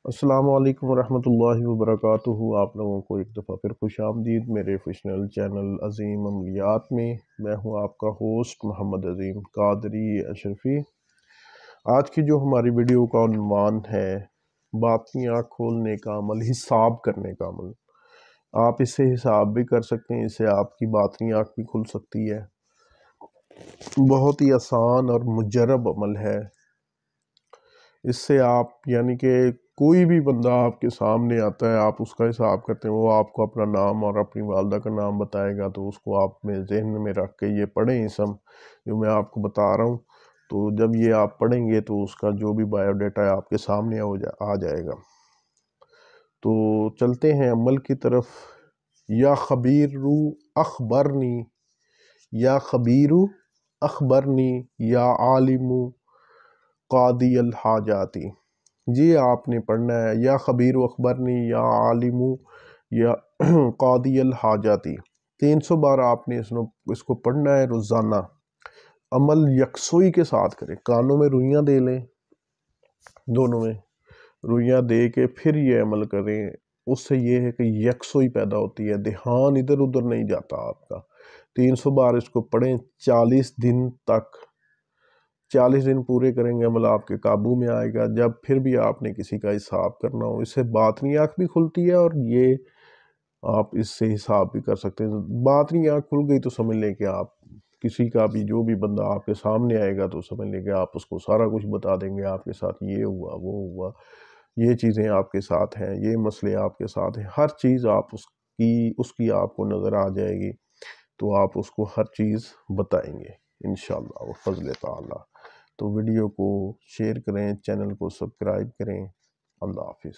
السلام علیکم ورحمۃ اللہ وبرکاتہ۔ آپ لوگوں کو ایک دفعہ پھر خوش آمدید میرے فیشنل چینل عظیم عملیات میں۔ میں ہوں آپ کا ہوسٹ محمد عظیم قادری اشرفی۔ آج کی جو ہماری ویڈیو کا عنوان ہے باطنی آنکھ کھولنے کا عمل، حساب کرنے کا عمل۔ آپ اس سے حساب بھی کر سکتے ہیں، اس سے آپ کی باطنی آنکھ بھی کھل سکتی ہے۔ بہت ہی آسان اور مجرب عمل ہے۔ اس سے آپ یعنی کہ کوئی بھی بندہ آپ کے سامنے آتا ہے، آپ اس کا حساب کرتے ہیں، وہ آپ کو اپنا نام اور اپنی والدہ کا نام بتائے گا، تو اس کو آپ میں ذہن میں رکھ کے یہ پڑھیں اسم جو میں آپ کو بتا رہا ہوں۔ تو جب یہ آپ پڑھیں گے تو اس کا جو بھی بایو ڈیٹا ہے آپ کے سامنے آ جائے گا۔ تو چلتے ہیں عمل کی طرف۔ یا خبیرو اخبرنی، یا خبیرو اخبرنی، یا عالم قاضی الحاجاتی۔ جی آپ نے پڑھنا ہے یا خبیر اخبرنی، یا عالم، یا قاضی الحاجاتی۔ 300 بار آپ نے اس کو پڑھنا ہے روزانہ۔ عمل یکسوئی کے ساتھ کریں، کانوں میں روئیاں دے لیں، دونوں میں روئیاں دے کے پھر یہ عمل کریں۔ اس سے یہ ہے کہ یکسوئی پیدا ہوتی ہے، دھیان ادھر ادھر نہیں جاتا آپ کا۔ 300 بار اس کو پڑھیں 40 دن تک۔ 40 دن پورے کریں گے عمل آپ کے قابو میں آئے گا۔ جب پھر بھی آپ نے کسی کا حساب کرنا ہو، اس سے باطنی آنکھ بھی کھلتی ہے اور یہ آپ اس سے حساب بھی کر سکتے ہیں۔ باطنی آنکھ کھل گئی تو سمجھ لیں کہ آپ کسی کا بھی جو بھی بندہ آپ کے سامنے آئے گا تو سمجھ لیں کہ آپ اس کو سارا کچھ بتا دیں گے، آپ کے ساتھ یہ ہوا وہ ہوا، یہ چیزیں آپ کے ساتھ ہیں، یہ مسئلے آپ کے ساتھ ہیں، ہر چیز آپ اس کی آپ کو نظر آ جائے گی، تو آپ اس کو ہر چیز بتائیں گے انشاءاللہ و فضل تعالی۔ تو ویڈیو کو شیئر کریں، چینل کو سبسکرائب کریں۔ اللہ حافظ۔